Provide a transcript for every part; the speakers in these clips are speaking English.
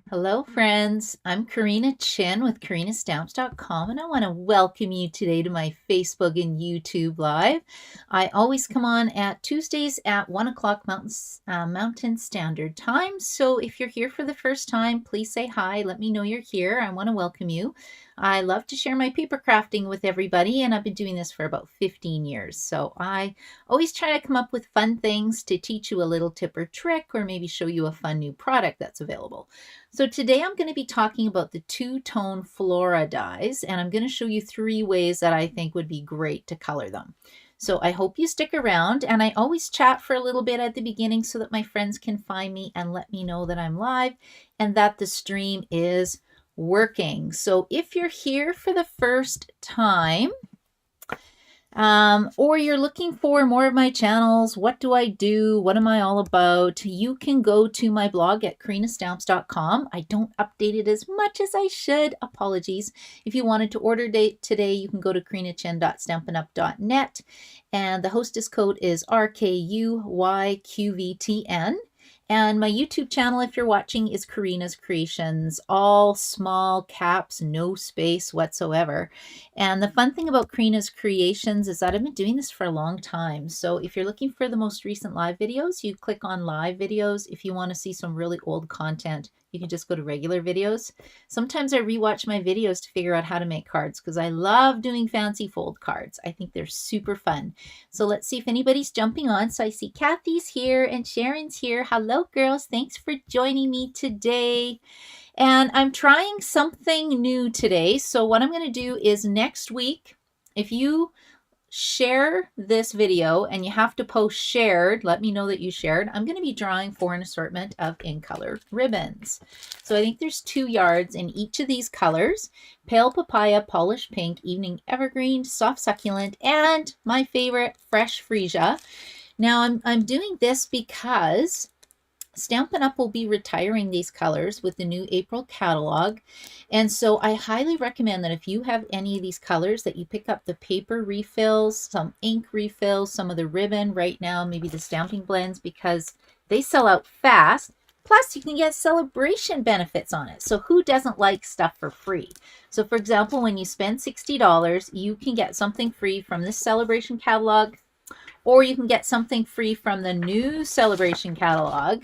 Hello, friends. I'm Karina Chin with karinaStamps.com, and I want to welcome you today to my Facebook and YouTube Live. I always come on at Tuesdays at 1 o'clock Mountain Standard Time. So if you're here for the first time, please say hi. Let me know you're here. I want to welcome you. I love to share my paper crafting with everybody, and I've been doing this for about 15 years. So I always try to come up with fun things to teach you a little tip or trick, or maybe show you a fun new product that's available. So today I'm going to be talking about the two-tone Flora dies, and I'm going to show you 3 ways that I think would be great to color them. So I hope you stick around, and I always chat for a little bit at the beginning so that my friends can find me and let me know that I'm live and that the stream is working. So if you're here for the first time, or you're looking for more of my channels, what do I do, what am I all about, you can go to my blog at karinaStamps.com. I don't update it as much as I should. Apologies. If you wanted to order date today, you can go to karinachin.stampinup.net, and the hostess code is RKUYQVTN. And my YouTube channel, if you're watching, is Karina's Creations, all small caps, no space whatsoever. And the fun thing about Karina's Creations is that I've been doing this for a long time. So if you're looking for the most recent live videos, you click on live videos. If you want to see some really old content, you can just go to regular videos. Sometimes I rewatch my videos to figure out how to make cards because I love doing fancy fold cards. I think they're super fun. So let's see if anybody's jumping on. So I see Kathy's here and Sharon's here. Hello, girls. Thanks for joining me today. And I'm trying something new today. So what I'm going to do is next week, if you share this video and you have to post shared, let me know that you shared. I'm going to be drawing for an assortment of in color ribbons. So I think there's 2 yards in each of these colors: pale papaya, polished pink, evening evergreen, soft succulent, and my favorite, fresh freesia. Now I'm doing this because Stampin' Up! Will be retiring these colors with the new April catalog. And so I highly recommend that if you have any of these colors, that you pick up the paper refills, some ink refills, some of the ribbon right now, maybe the stamping blends, because they sell out fast. Plus, you can get celebration benefits on it. So who doesn't like stuff for free? So for example, when you spend $60, you can get something free from this celebration catalog, or you can get something free from the new celebration catalog.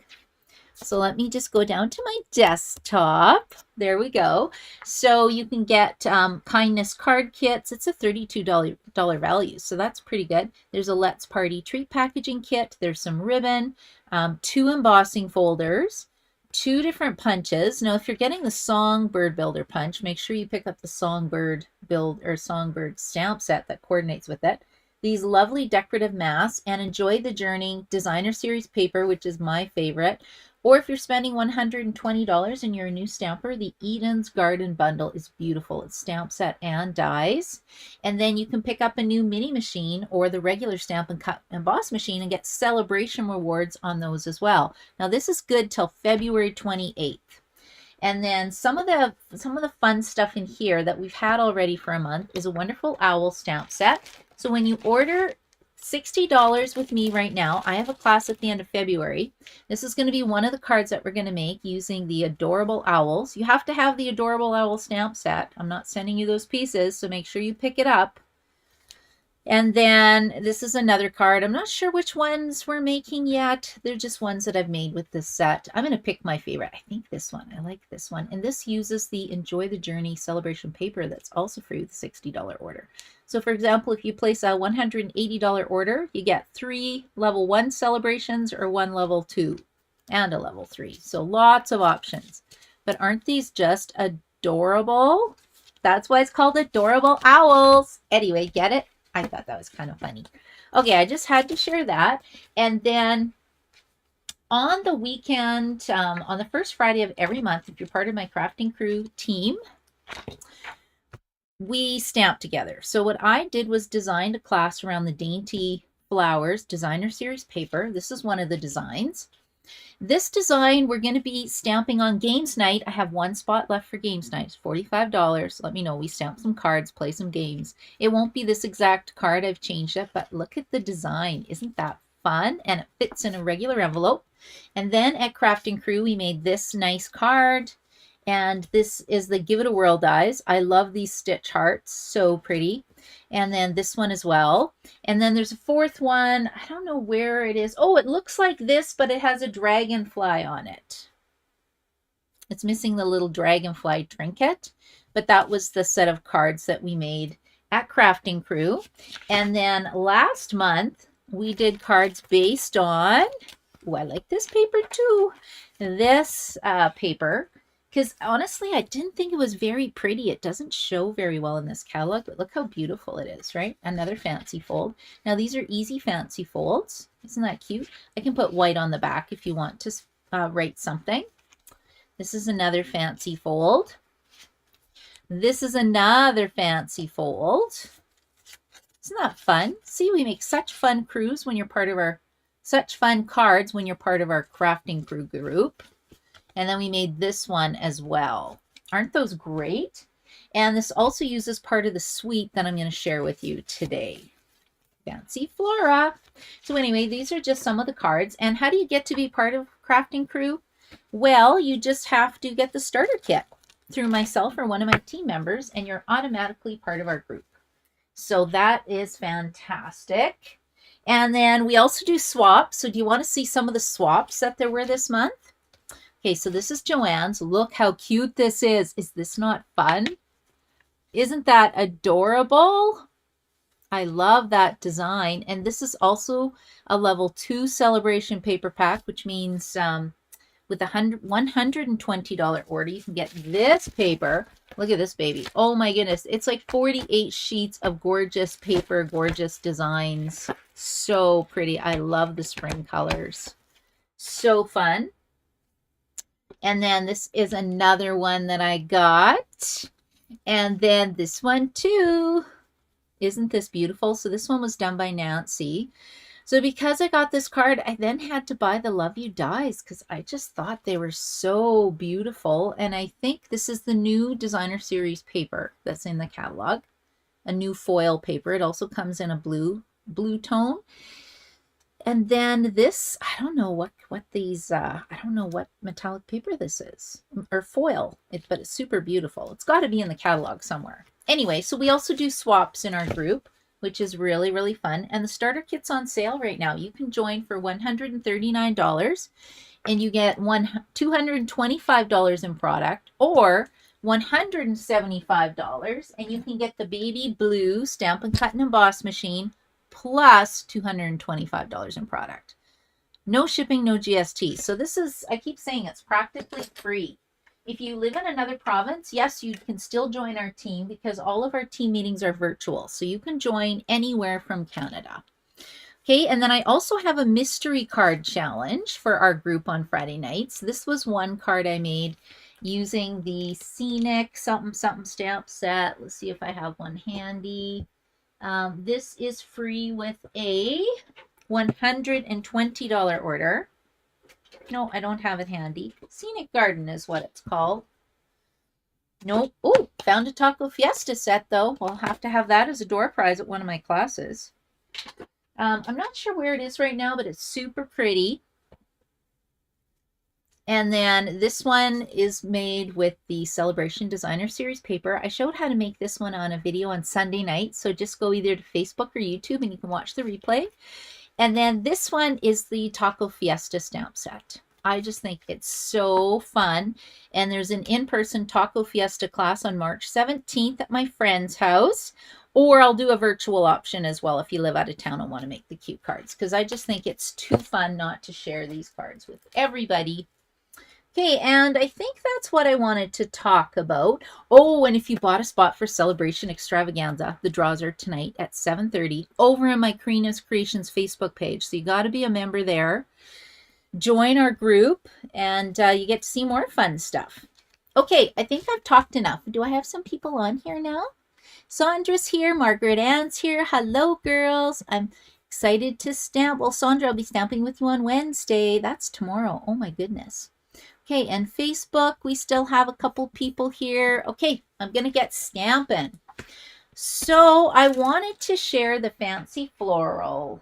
So let me just go down to my desktop. There we go. So you can get kindness card kits. It's a $32 value, so that's pretty good. There's a Let's Party treat packaging kit. There's some ribbon, 2 embossing folders, 2 different punches. Now, if you're getting the Songbird Builder punch, make sure you pick up the Songbird Songbird stamp set that coordinates with it. These lovely decorative masks, and Enjoy the Journey designer series paper, which is my favorite. Or if you're spending $120 and you're a new stamper, the Eden's Garden bundle is beautiful. It's stamp set and dies. And then you can pick up a new mini machine or the regular Stamp and Cut Emboss machine and get celebration rewards on those as well. Now this is good till February 28th. And then some of the fun stuff in here that we've had already for a month is a wonderful owl stamp set. So when you order $60 with me right now, I have a class at the end of February. This is going to be one of the cards that we're going to make using the adorable owls. You have to have the adorable owl stamp set. I'm not sending you those pieces, so make sure you pick it up. And then this is another card. I'm not sure which ones we're making yet. They're just ones that I've made with this set. I'm going to pick my favorite. I think this one. I like this one. And this uses the Enjoy the Journey celebration paper that's also free with the $60 order. So for example, if you place a $180 order, you get 3 level 1 celebrations or 1 level 2 and a level 3. So lots of options. But aren't these just adorable? That's why it's called Adorable Owls. Anyway, get it? I thought that was kind of funny. Okay, I just had to share that. And then on the weekend, on the first Friday of every month, if you're part of my crafting crew team, we stamp together. So what I did was designed a class around the Dainty Flowers designer series paper. This is one of the designs. This design we're going to be stamping on games night. I have 1 spot left for games night. It's $45. Let me know. We stamp some cards, play some games. It won't be this exact card. I've changed it, but look at the design. Isn't that fun? And it fits in a regular envelope. And then at Crafting Crew, we made this nice card. And this is the Give It a Whirl dies. I love these stitch hearts, so pretty. And then this one as well. And then there's a fourth one. I don't know where it is. Oh, it looks like this, but it has a dragonfly on it. It's missing the little dragonfly trinket, but that was the set of cards that we made at Crafting Crew. And then last month, we did cards based on, oh, I like this paper too, this paper. Because honestly, I didn't think it was very pretty. It doesn't show very well in this catalog, but look how beautiful it is, right? Another fancy fold. Now, these are easy fancy folds. Isn't that cute? I can put white on the back if you want to write something. This is another fancy fold. This is another fancy fold. Isn't that fun? See, we make such fun crews when you're part of our, such fun cards when you're part of our Crafting Crew group. And then we made this one as well. Aren't those great? And this also uses part of the suite that I'm going to share with you today. Fancy Flora. So anyway, these are just some of the cards. And how do you get to be part of Crafting Crew? Well, you just have to get the starter kit through myself or one of my team members, and you're automatically part of our group. So that is fantastic. And then we also do swaps. So do you want to see some of the swaps that there were this month? Okay, so this is Joanne's. Look how cute this is. Is this not fun? Isn't that adorable? I love that design. And this is also a level 2 celebration paper pack, which means with a $120 order, you can get this paper. Look at this baby. Oh my goodness. It's like 48 sheets of gorgeous paper, gorgeous designs. So pretty. I love the spring colors. So fun. And then this is another one that I got. And then this one too. Isn't this beautiful? So this one was done by Nancy. So because I got this card, I then had to buy the Love You dies because I just thought they were so beautiful. And I think this is the new designer series paper that's in the catalog. A new foil paper. It also comes in a blue tone. And then this, I don't know what these, I don't know what metallic paper this is, or foil, but it's super beautiful. It's got to be in the catalog somewhere. Anyway, so we also do swaps in our group, which is really, really fun. And the starter kit's on sale right now. You can join for $139 and you get $225 in product, or $175 and you can get the baby blue Stampin' Cut and Emboss machine plus $225 in product. No shipping, no GST. So this is, I keep saying, it's practically free. If you live in another province, yes, you can still join our team because all of our team meetings are virtual. So you can join anywhere from Canada. Okay, and then I also have a mystery card challenge for our group on Friday nights. This was one card I made using the Scenic something something stamp set. Let's see if I have one handy. This is free with a $120 order. No, I don't have it handy. Scenic Garden is what it's called. Nope. Oh, found a Taco Fiesta set, though. We'll have to have that as a door prize at one of my classes. I'm not sure where it is right now, but it's super pretty. And then this one is made with the Celebration Designer Series paper. I showed how to make this one on a video on Sunday night, so just go either to Facebook or YouTube and you can watch the replay. And then this one is the Taco Fiesta stamp set. I just think it's so fun. And there's an in-person Taco Fiesta class on March 17th at my friend's house. Or I'll do a virtual option as well if you live out of town and want to make the cute cards. Because I just think it's too fun not to share these cards with everybody. Okay, and I think that's what I wanted to talk about. Oh, and if you bought a spot for Celebration Extravaganza, the draws are tonight at 7:30 over on my Karina's Creations Facebook page. So you got to be a member there. Join our group, and you get to see more fun stuff. Okay, I think I've talked enough. Do I have some people on here now? Sandra's here. Margaret Ann's here. Hello, girls. I'm excited to stamp. Well, Sandra, I'll be stamping with you on Wednesday. That's tomorrow. Oh, my goodness. Okay, and Facebook, we still have a couple people here. Okay, I'm going to get stamping. So I wanted to share the Fancy Flora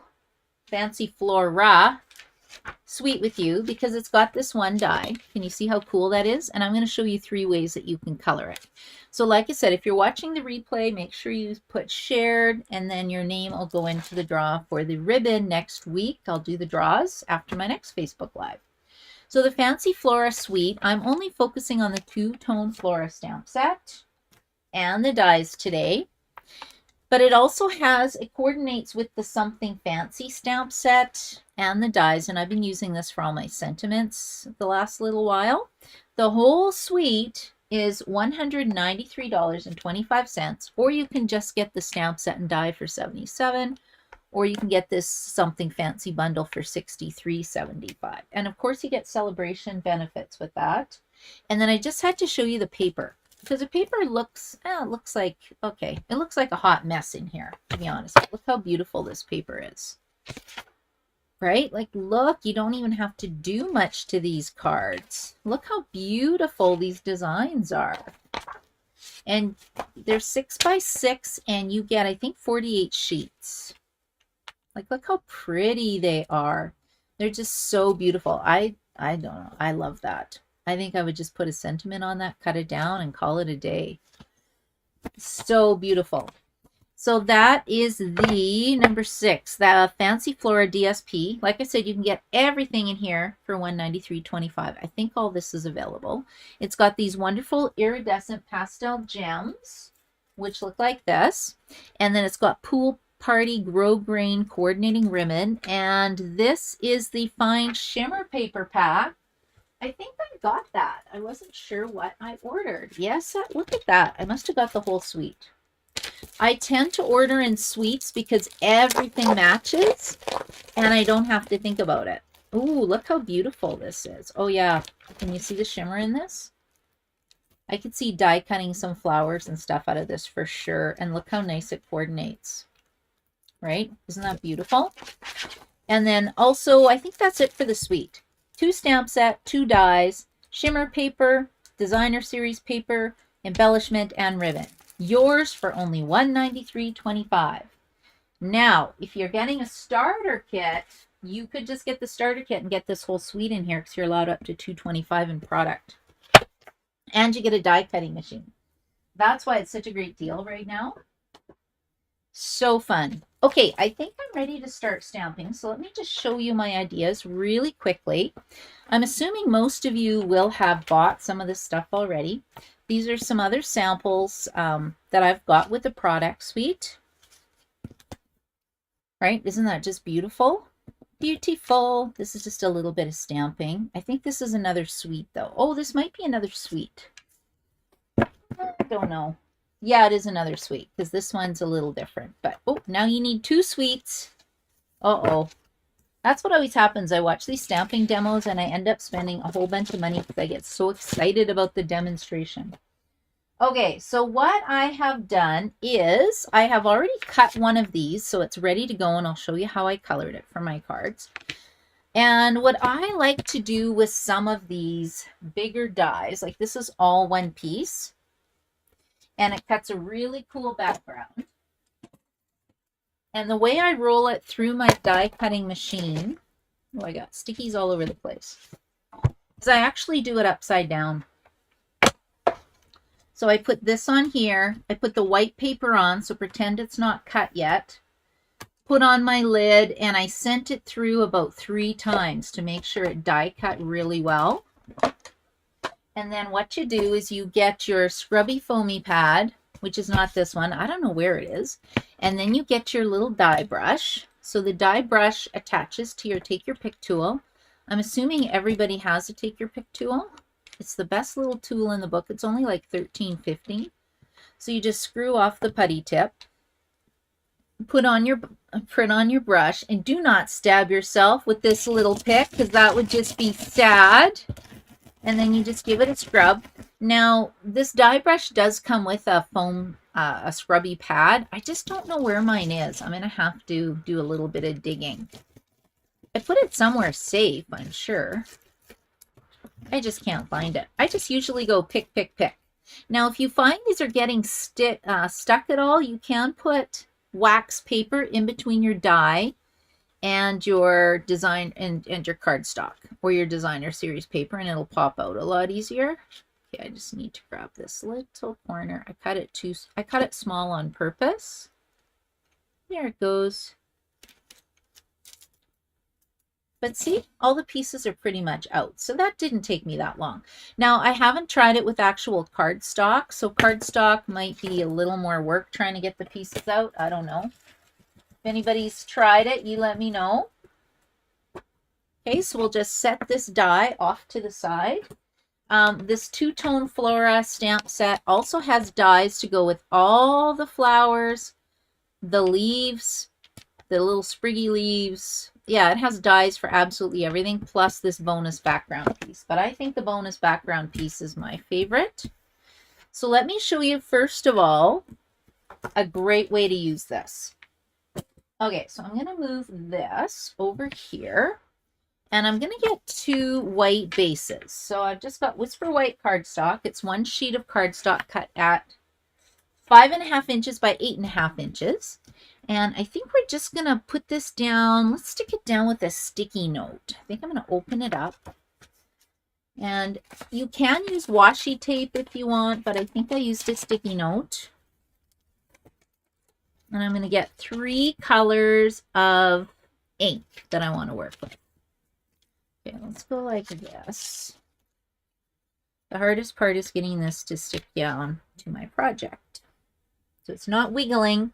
suite with you because it's got this one die. Can you see how cool that is? And I'm going to show you 3 ways that you can color it. So like I said, if you're watching the replay, make sure you put shared, and then your name will go into the draw for the ribbon next week. I'll do the draws after my next Facebook Live. So the Fancy Flora suite, I'm only focusing on the 2-tone Flora stamp set and the dies today. But it also it coordinates with the Something Fancy stamp set and the dies, and I've been using this for all my sentiments the last little while. The whole suite is $193.25, or you can just get the stamp set and die for $77, or you can get this Something Fancy bundle for $63.75. And of course you get celebration benefits with that. And then I just had to show you the paper, because the paper looks like, okay, it looks like a hot mess in here, to be honest. Look how beautiful this paper is. Right? Like, look, you don't even have to do much to these cards. Look how beautiful these designs are. And they're 6 by 6, and you get, I think, 48 sheets. Like, look how pretty they are. They're just so beautiful. I don't know. I love that. I think I would just put a sentiment on that, cut it down, and call it a day. So beautiful. So that is the number 6, the Fancy Flora DSP. Like I said, you can get everything in here for $193.25. I think all this is available. It's got these wonderful iridescent pastel gems, which look like this. And then it's got Pool Party Grow Grain coordinating ribbon. And this is the fine shimmer paper pack. I think I got that. I wasn't sure what I ordered. Yes, look at that. I must have got the whole suite. I tend to order in suites because everything matches and I don't have to think about it. Ooh, look how beautiful this is. Oh yeah, can you see the shimmer in this? I could see die cutting some flowers and stuff out of this for sure. And look how nice it coordinates. Right? Isn't that beautiful? And then also, I think that's it for the suite. 2 stamp set, 2 dies, shimmer paper, designer series paper, embellishment, and ribbon. Yours for only $193.25. Now, if you're getting a starter kit, you could just get the starter kit and get this whole suite in here because you're allowed up to $225 in product. And you get a die cutting machine. That's why it's such a great deal right now. So fun. Okay, I think I'm ready to start stamping. So let me just show you my ideas really quickly. I'm assuming most of you will have bought some of this stuff already. These are some other samples that I've got with the product suite. Right? Isn't that just beautiful? Beautiful. This is just a little bit of stamping. I think this is another suite though. Oh, this might be another suite. I don't know. Yeah, it is another suite because this one's a little different. But, oh, now you need 2 suites. Uh-oh. That's what always happens. I watch these stamping demos and I end up spending a whole bunch of money because I get so excited about the demonstration. Okay, so what I have done is I have already cut one of these, so it's ready to go, and I'll show you how I colored it for my cards. And what I like to do with some of these bigger dies, like this is all one piece, and it cuts a really cool background. And the way I roll it through my die cutting machine, oh, I got stickies all over the place, is I actually do it upside down. So I put this on here, I put the white paper on, so pretend it's not cut yet, put on my lid, and I sent it through about 3 times to make sure it die cut really well. And then what you do is you get your scrubby foamy pad, which is not this one, I don't know where it is, and then you get your little die brush. So the die brush attaches to your take your pick tool. I'm assuming everybody has a take your pick tool. It's the best little tool in the book. It's only like $13.50. So you just screw off the putty tip, put on your brush, and do not stab yourself with this little pick because that would just be sad. And then you just give it a scrub. Now, this die brush does come with a foam, a scrubby pad. I just don't know where mine is. I'm going to have to do a little bit of digging. I put it somewhere safe, I'm sure. I just can't find it. I just usually go pick, pick, pick. Now, if you find these are getting stuck at all, you can put wax paper in between your die and your design and your cardstock or your designer series paper, and it'll pop out a lot easier. Okay, I just need to grab this little corner. I cut it small on purpose. There it goes. But see, all the pieces are pretty much out. So that didn't take me that long. Now, I haven't tried it with actual cardstock. So cardstock might be a little more work trying to get the pieces out. I don't know. If anybody's tried it, you let me know. Okay, so we'll just set this die off to the side. This two-tone Flora stamp set also has dies to go with all the flowers, the leaves, the little spriggy leaves. Yeah, it has dies for absolutely everything, plus this bonus background piece. But I think the bonus background piece is my favorite. So let me show you, first of all, a great way to use this. Okay, so I'm going to move this over here. And I'm going to get 2 white bases. So I've just got Whisper White cardstock. It's 1 sheet of cardstock cut at 5.5 inches by 8.5 inches. And I think we're just going to put this down. Let's stick it down with a sticky note. I think I'm going to open it up. And you can use washi tape if you want, but I think I used a sticky note. And I'm going to get 3 colors of ink that I want to work with. Okay, let's go like this. The hardest part is getting this to stick down to my project. So it's not wiggling.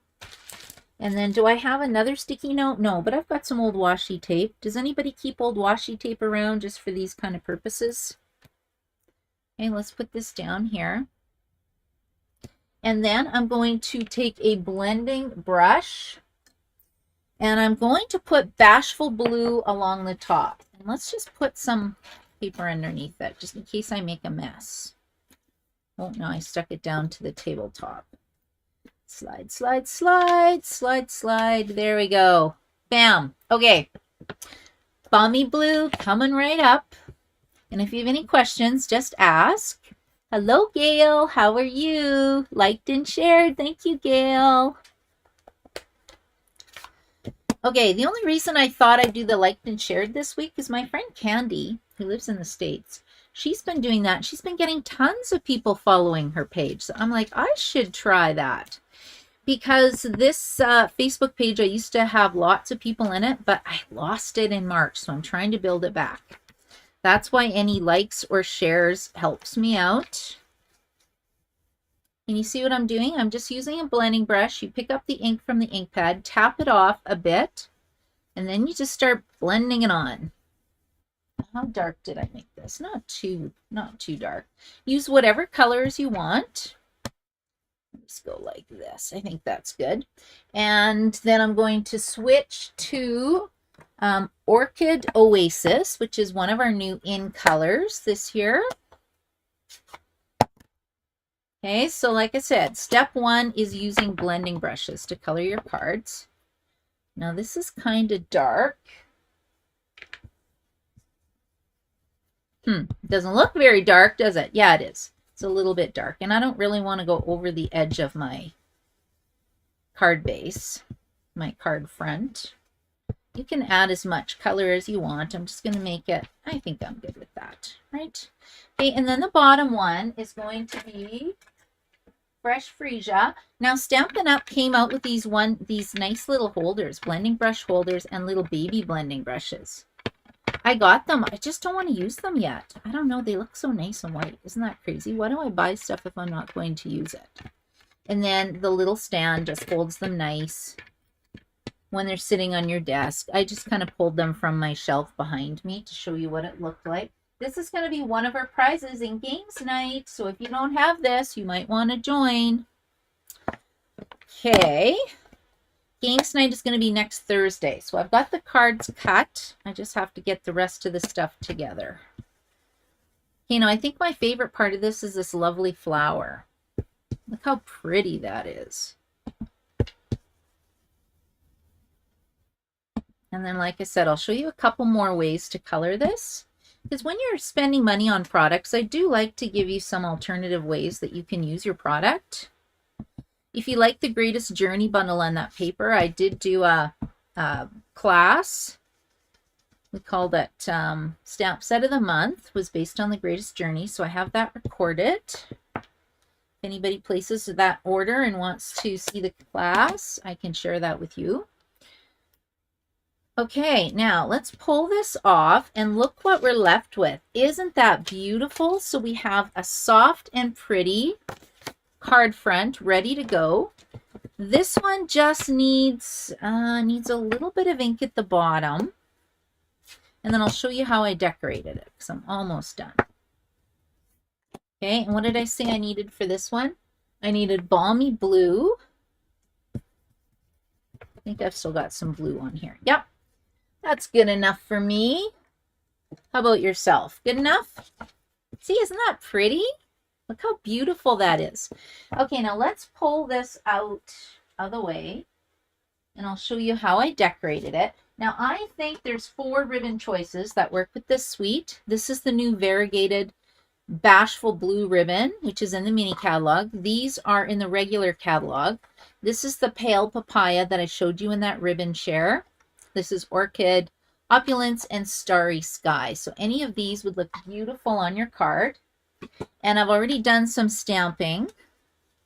And then do I have another sticky note? No, but I've got some old washi tape. Does anybody keep old washi tape around just for these kind of purposes? Okay, let's put this down here. And then I'm going to take a blending brush and I'm going to put Bashful Blue along the top. And let's just put some paper underneath that just in case I make a mess. Oh no, I stuck it down to the tabletop. Slide, slide, slide, slide, slide. There we go. Bam. Okay. Balmy Blue coming right up. And if you have any questions, just ask. Hello, Gail. How are you? Liked and shared. Thank you, Gail. Okay, the only reason I thought I'd do the liked and shared this week is my friend Candy, who lives in the States. She's been doing that. She's been getting tons of people following her page. So I'm like, I should try that. Because this Facebook page, I used to have lots of people in it, but I lost it in March. So I'm trying to build it back. That's why any likes or shares helps me out. And you see what I'm doing? I'm just using a blending brush. You pick up the ink from the ink pad, tap it off a bit, and then you just start blending it on. How dark did I make this? Not too dark. Use whatever colors you want. Just go like this. I think that's good. And then I'm going to switch to Orchid Oasis, which is one of our new in colors this year. Okay, so like I said, step 1 is using blending brushes to color your cards. Now this is kind of dark. Doesn't look very dark, does it? Yeah, it is. It's a little bit dark, and I don't really want to go over the edge of my card base, my card front. You can add as much color as you want. I'm just going to make it, I think I'm good with that, right? Okay, and then the bottom one is going to be Fresh Freesia. Now Stampin'Up came out with these nice little holders, blending brush holders and little baby blending brushes. I got them. I just don't want to use them yet. I don't know. They look so nice and white. Isn't that crazy? Why do I buy stuff if I'm not going to use it? And then the little stand just holds them nice when they're sitting on your desk. I just kind of pulled them from my shelf behind me to show you what it looked like. This is going to be one of our prizes in Games Night. So if you don't have this, you might want to join. Okay. Games Night is going to be next Thursday. So I've got the cards cut. I just have to get the rest of the stuff together. You know, I think my favorite part of this is this lovely flower. Look how pretty that is. And then, like I said, I'll show you a couple more ways to color this. Because when you're spending money on products, I do like to give you some alternative ways that you can use your product. If you like the Greatest Journey bundle on that paper, I did do a class. We called it Stamp Set of the Month, was based on The Greatest Journey. So I have that recorded. If anybody places that order and wants to see the class, I can share that with you. Okay, now let's pull this off and look what we're left with. Isn't that beautiful? So we have a soft and pretty card front ready to go. This one just needs a little bit of ink at the bottom. And then I'll show you how I decorated it because I'm almost done. Okay, and what did I say I needed for this one? I needed balmy blue. I think I've still got some blue on here. Yep, that's good enough for me. How about yourself? Good enough? See, isn't that pretty? Look how beautiful that is. Okay, now let's pull this out of the way and I'll show you how I decorated it. Now I think there's 4 ribbon choices that work with this suite. This is the new variegated Bashful Blue ribbon, which is in the mini catalog. These are in the regular catalog. This is the Pale Papaya that I showed you in that ribbon share. This is Orchid, Opulence, and Starry Sky. So any of these would look beautiful on your card. And I've already done some stamping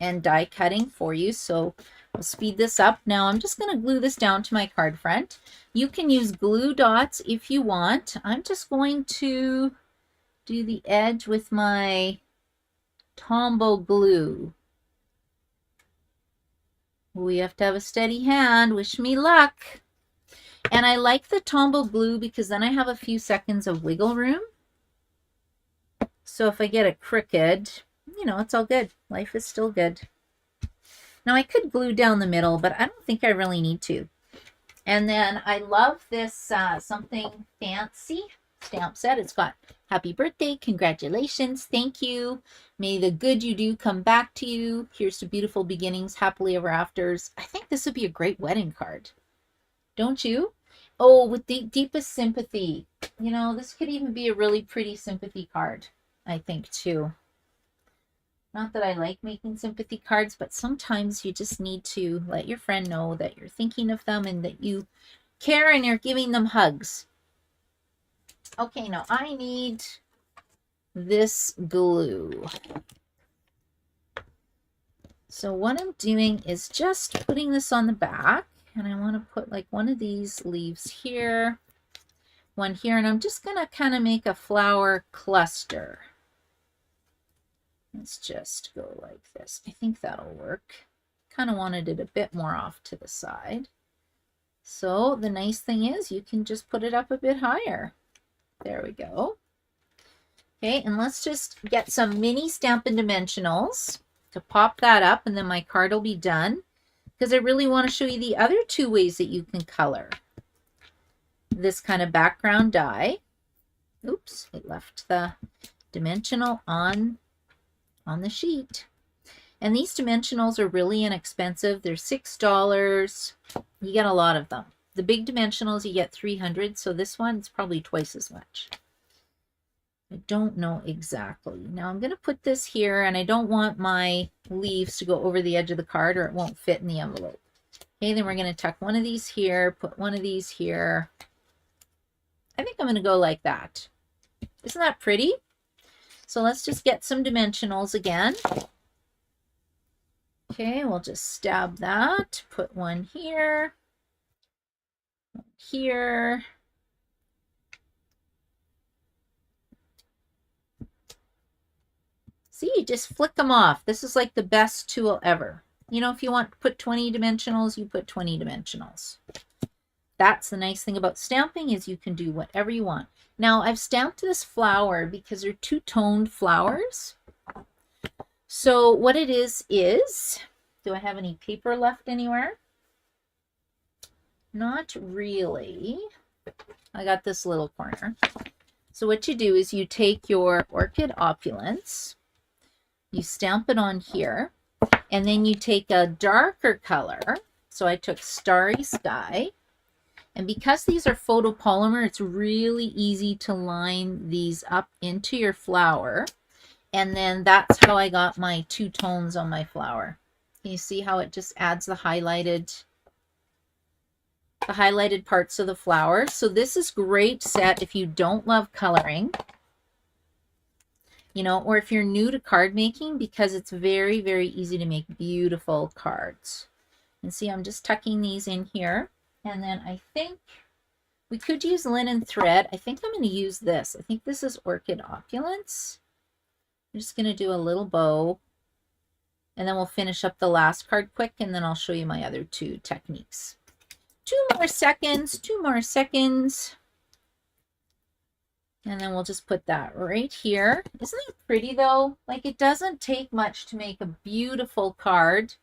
and die cutting for you, so I'll speed this up. Now I'm just going to glue this down to my card front. You can use glue dots if you want. I'm just going to do the edge with my Tombow glue. We have to have a steady hand. Wish me luck. And I like the Tombow glue because then I have a few seconds of wiggle room. So if I get it crooked, you know, it's all good. Life is still good. Now I could glue down the middle, but I don't think I really need to. And then I love this Something Fancy stamp set. It's got happy birthday, congratulations, thank you. May the good you do come back to you. Here's to beautiful beginnings, happily ever afters. I think this would be a great wedding card. Don't you? Oh, with the deepest sympathy. You know, this could even be a really pretty sympathy card, I think, too. Not that I like making sympathy cards, but sometimes you just need to let your friend know that you're thinking of them and that you care and you're giving them hugs. Okay, now I need this glue. So what I'm doing is just putting this on the back, and I want to put like one of these leaves here, one here, and I'm just going to kind of make a flower cluster. Let's just go like this. I think that'll work. Kind of wanted it a bit more off to the side. So the nice thing is you can just put it up a bit higher. There we go. Okay, and let's just get some mini Stampin' Dimensionals to pop that up, and then my card will be done, because I really want to show you the other 2 ways that you can color this kind of background die. Oops, it left the dimensional on the sheet. And these dimensionals are really inexpensive. They're $6. You get a lot of them. The big dimensionals, you get 300, so this one's probably twice as much. I don't know exactly. Now I'm going to put this here, and I don't want my leaves to go over the edge of the card or it won't fit in the envelope. Okay, then we're going to tuck one of these here, put one of these here. I think I'm going to go like that. Isn't that pretty? So let's just get some dimensionals again. Okay, we'll just stab that, put one here, one here. See, you just flick them off. This is like the best tool ever. You know, if you want to put 20 dimensionals, you put 20 dimensionals. That's the nice thing about stamping, is you can do whatever you want. Now, I've stamped this flower because they're 2-toned flowers. So what it is, do I have any paper left anywhere? Not really. I got this little corner. So what you do is you take your Orchid Opulence, you stamp it on here, and then you take a darker color. So I took Starry Sky. And because these are photopolymer, it's really easy to line these up into your flower. And then that's how I got my 2 tones on my flower. Can you see how it just adds the highlighted the highlighted parts of the flower. So this is great set if you don't love coloring, you know, or if you're new to card making, because it's very, very easy to make beautiful cards. And see, I'm just tucking these in here. And then I think we could use linen thread. I think I'm going to use this. I think this is Orchid Opulence. I'm just going to do a little bow. And then we'll finish up the last card quick, and then I'll show you my other two techniques. 2 more seconds, 2 more seconds. And then we'll just put that right here. Isn't it pretty though? Like, it doesn't take much to make a beautiful card.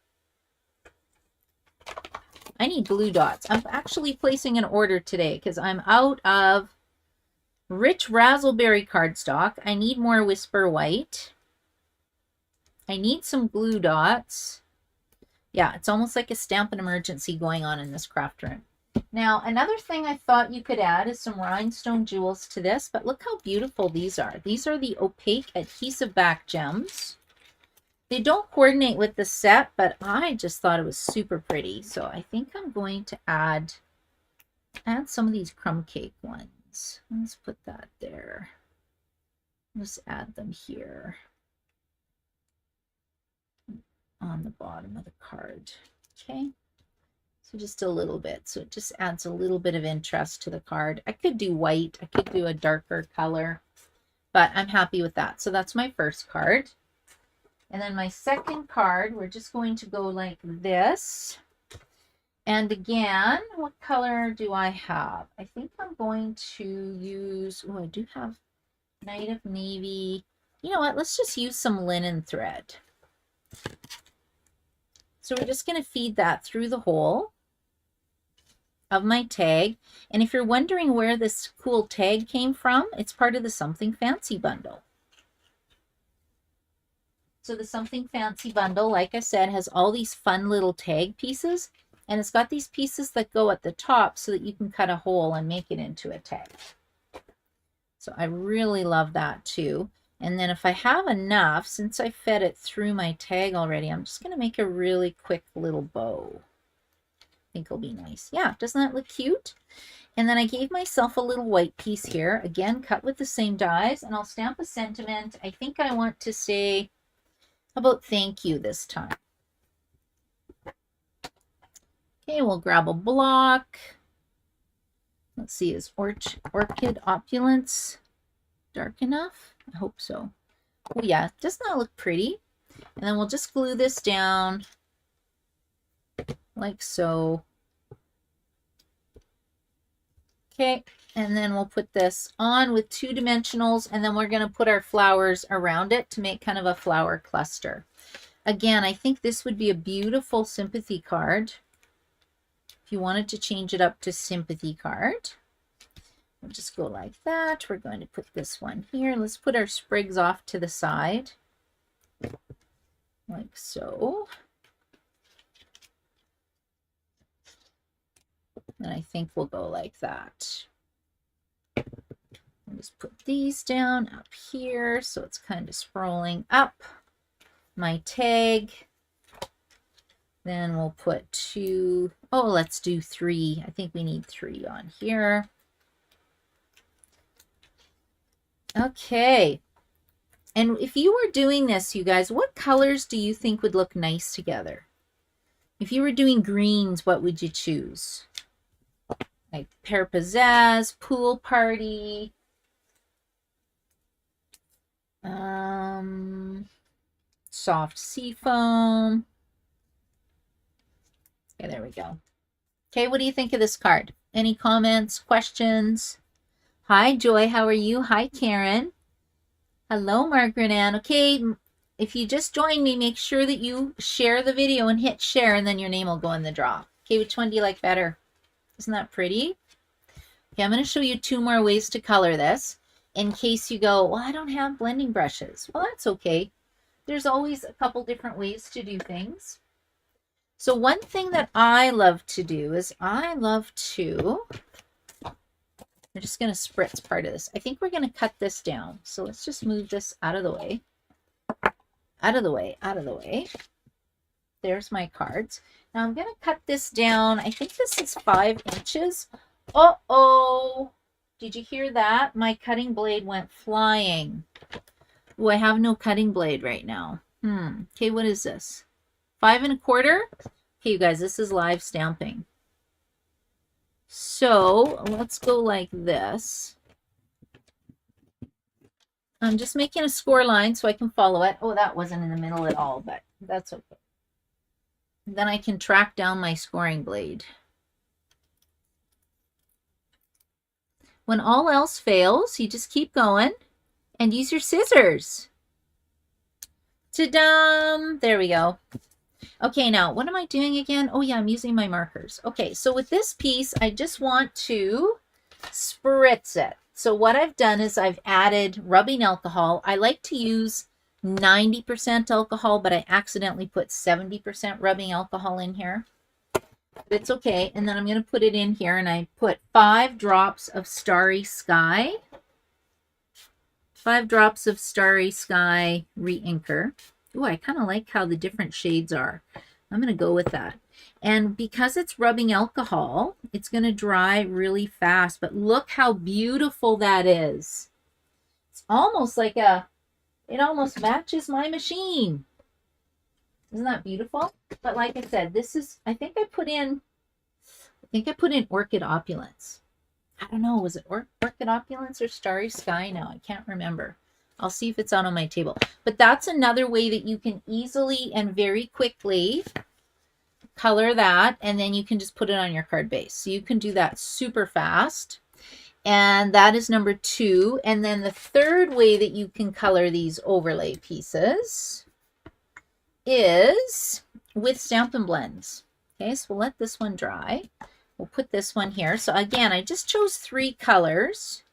I need glue dots. I'm actually placing an order today because I'm out of Rich Razzleberry cardstock. I need more Whisper White. I need some glue dots. Yeah, it's almost like a Stampin' emergency going on in this craft room. Now, another thing I thought you could add is some rhinestone jewels to this, but look how beautiful these are. These are the opaque adhesive back gems. They don't coordinate with the set, but I just thought it was super pretty. So I think I'm going to add some of these crumb cake ones. Let's put that there. Just add them here on the bottom of the card. Okay. So just a little bit. So it just adds a little bit of interest to the card. I could do white. I could do a darker color, but I'm happy with that. So that's my first card. And then my second card, we're just going to go like this. And again, what color do I have? I think I'm going to use, oh, I do have Night of Navy. You know what? Let's just use some linen thread. So we're just going to feed that through the hole of my tag. And if you're wondering where this cool tag came from, it's part of the Something Fancy bundle. So the Something Fancy bundle, like I said, has all these fun little tag pieces, and it's got these pieces that go at the top so that you can cut a hole and make it into a tag. So I really love that too. And then if I have enough, since I fed it through my tag already, I'm just going to make a really quick little bow. I think it'll be nice. Yeah, doesn't that look cute? And then I gave myself a little white piece here, again, cut with the same dies, and I'll stamp a sentiment. I think I want to say, how about thank you this time? Okay, we'll grab a block. Let's see, is Orchid Opulence dark enough? I hope so. Oh yeah, doesn't that look pretty? And then we'll just glue this down like so. Okay, and then we'll put this on with 2 dimensionals, and then we're going to put our flowers around it to make kind of a flower cluster. Again, I think this would be a beautiful sympathy card. If you wanted to change it up to sympathy card, we'll just go like that. We're going to put this one here. Let's put our sprigs off to the side, like so. And I think we'll go like that. I'll just put these down up here so it's kind of sprawling up. My tag. Then we'll put 2. Oh, let's do 3. I think we need 3 on here. Okay. And if you were doing this, you guys, what colors do you think would look nice together? If you were doing greens, what would you choose? Like Pear Pizzazz, Pool Party, Soft Seafoam. Okay, there we go. Okay, what do you think of this card? Any comments, questions? Hi, Joy, how are you? Hi, Karen. Hello, Margaret Ann. Okay, if you just joined me, make sure that you share the video and hit share, and then your name will go in the draw. Okay, which one do you like better? Isn't that pretty? Okay, I'm going to show you 2 more ways to color this in case you go, well, I don't have blending brushes. Well, that's okay. There's always a couple different ways to do things. So one thing that I love to do is I'm just going to spritz part of this. I think we're going to cut this down. So let's just move this out of the way. Out of the way, out of the way. there's my cards. Now I'm going to cut this down. I think this is 5 inches. Uh-oh. Did you hear that? My cutting blade went flying. Oh, I have no cutting blade right now. Okay, what is this? 5 1/4? Okay, you guys, this is live stamping. So let's go like this. I'm just making a score line so I can follow it. Oh, that wasn't in the middle at all, but that's okay. Then I can track down my scoring blade. When all else fails, you just keep going and use your scissors. Ta-da! There we go. Okay, now what am I doing again? Oh yeah, I'm using my markers. Okay, so with this piece, I just want to spritz it. So what I've done is I've added rubbing alcohol. I like to use 90% alcohol, but I accidentally put 70% rubbing alcohol in here. But it's okay. And then I'm going to put it in here, and I put 5 drops of Starry Sky. 5 drops of Starry Sky re-inker. Ooh, I kind of like how the different shades are. I'm going to go with that. And because it's rubbing alcohol, it's going to dry really fast. But look how beautiful that is. It's almost like it almost matches my machine. Isn't that beautiful? But like I said, this is, I think I put in Orchid Opulence. I don't know, was it Orchid Opulence or Starry Sky now? I can't remember. I'll see if it's out on my table. But that's another way that you can easily and very quickly color that, and then you can just put it on your card base. So you can do that super fast. And that is number 2. And then the third way that you can color these overlay pieces is with Stampin' Blends. Okay, so we'll let this one dry. We'll put this one here. So again, I just chose 3 colors.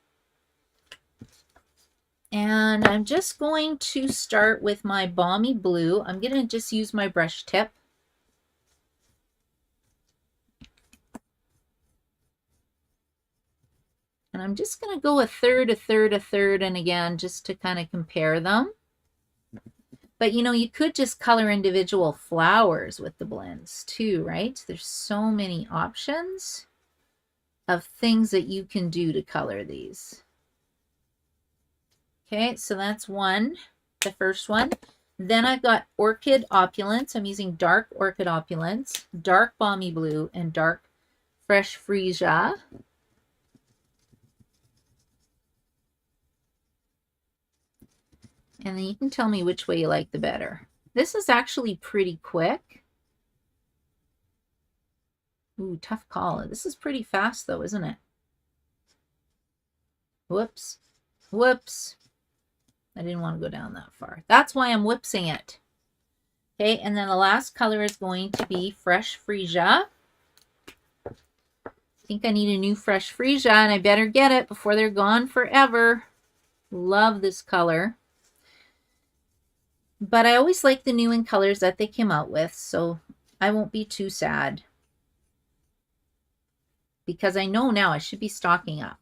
And I'm just going to start with my Balmy Blue. I'm going to just use my brush tip. And I'm just going to go a third, a third, a third, and again, just to kind of compare them. But, you know, you could just color individual flowers with the blends too, right? There's so many options of things that you can do to color these. Okay, so that's one, the first one. Then I've got Orchid Opulence. I'm using dark Orchid Opulence, dark Balmy Blue, and dark Fresh Freesia. And then you can tell me which way you like the better. This is actually pretty quick. Ooh, tough call. This is pretty fast though, isn't it? Whoops. Whoops. I didn't want to go down that far. That's why I'm whipsing it. Okay, and then the last color is going to be Fresh Freesia. I think I need a new Fresh Freesia, and I better get it before they're gone forever. Love this color. But I always like the new in colors that they came out with, so I won't be too sad. Because I know now I should be stocking up.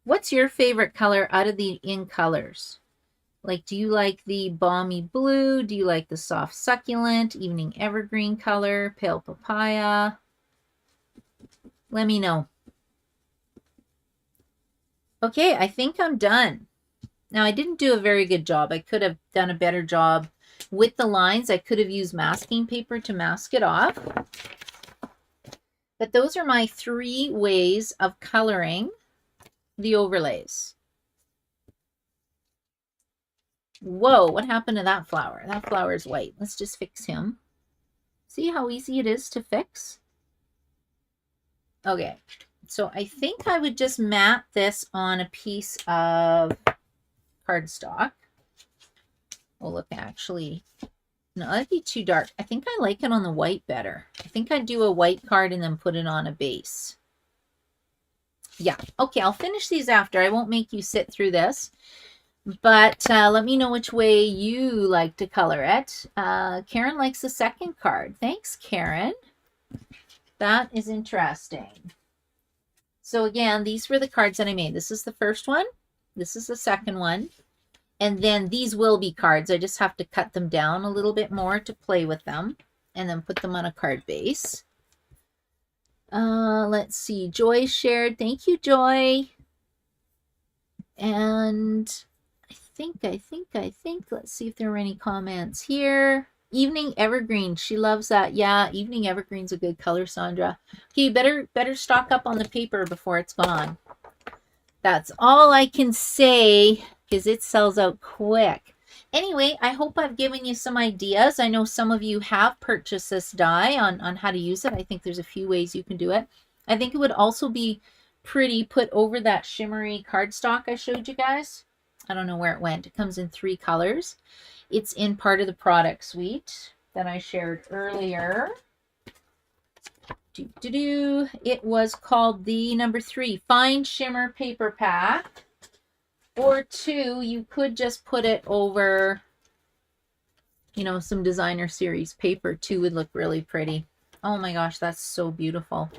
What's your favorite color out of the in colors? Like, do you like the Balmy Blue? Do you like the Soft Succulent, Evening Evergreen color, Pale Papaya? Let me know. Okay, I think I'm done. Now, I didn't do a very good job. I could have done a better job with the lines. I could have used masking paper to mask it off. But those are my 3 ways of coloring the overlays. Whoa, what happened to that flower? That flower is white. Let's just fix him. See how easy it is to fix? Okay, so I think I would just mat this on a piece of cardstock. Oh, look, actually, no, that'd be too dark. I think I like it on the white better. I think I'd do a white card and then put it on a base. Yeah, okay, I'll finish these after. I won't make you sit through this. But let me know which way you like to color it. Karen likes the second card. Thanks, Karen. That is interesting. So again, these were the cards that I made. This is the first one. This is the second one. And then these will be cards. I just have to cut them down a little bit more to play with them and then put them on a card base. Let's see. Joy shared. Thank you, Joy. And I think, let's see if there are any comments here. Evening Evergreen. She loves that. Yeah, Evening Evergreen's a good color, Sandra. Okay, you better stock up on the paper before it's gone. That's all I can say because it sells out quick. Anyway, I hope I've given you some ideas. I know some of you have purchased this die on how to use it. I think there's a few ways you can do it. I think it would also be pretty put over that shimmery cardstock I showed you guys. I don't know where it went. It comes in 3 colors. It's in part of the product suite that I shared earlier. It was called the number 3 Fine Shimmer Paper Pack. Or 2, you could just put it over, you know, some designer series paper. 2 would look really pretty. Oh my gosh, that's so beautiful.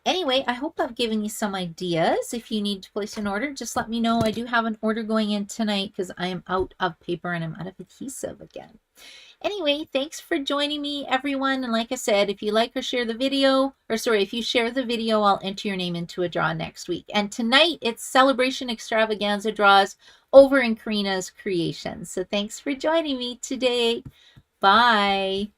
Anyway, I hope I've given you some ideas. If you need to place an order, just let me know. I do have an order going in tonight because I am out of paper and I'm out of adhesive again. Anyway, thanks for joining me, everyone. And like I said, if you like or share the video, if you share the video, I'll enter your name into a draw next week. And tonight, it's Celebration Extravaganza draws over in Karina's Creations. So thanks for joining me today. Bye.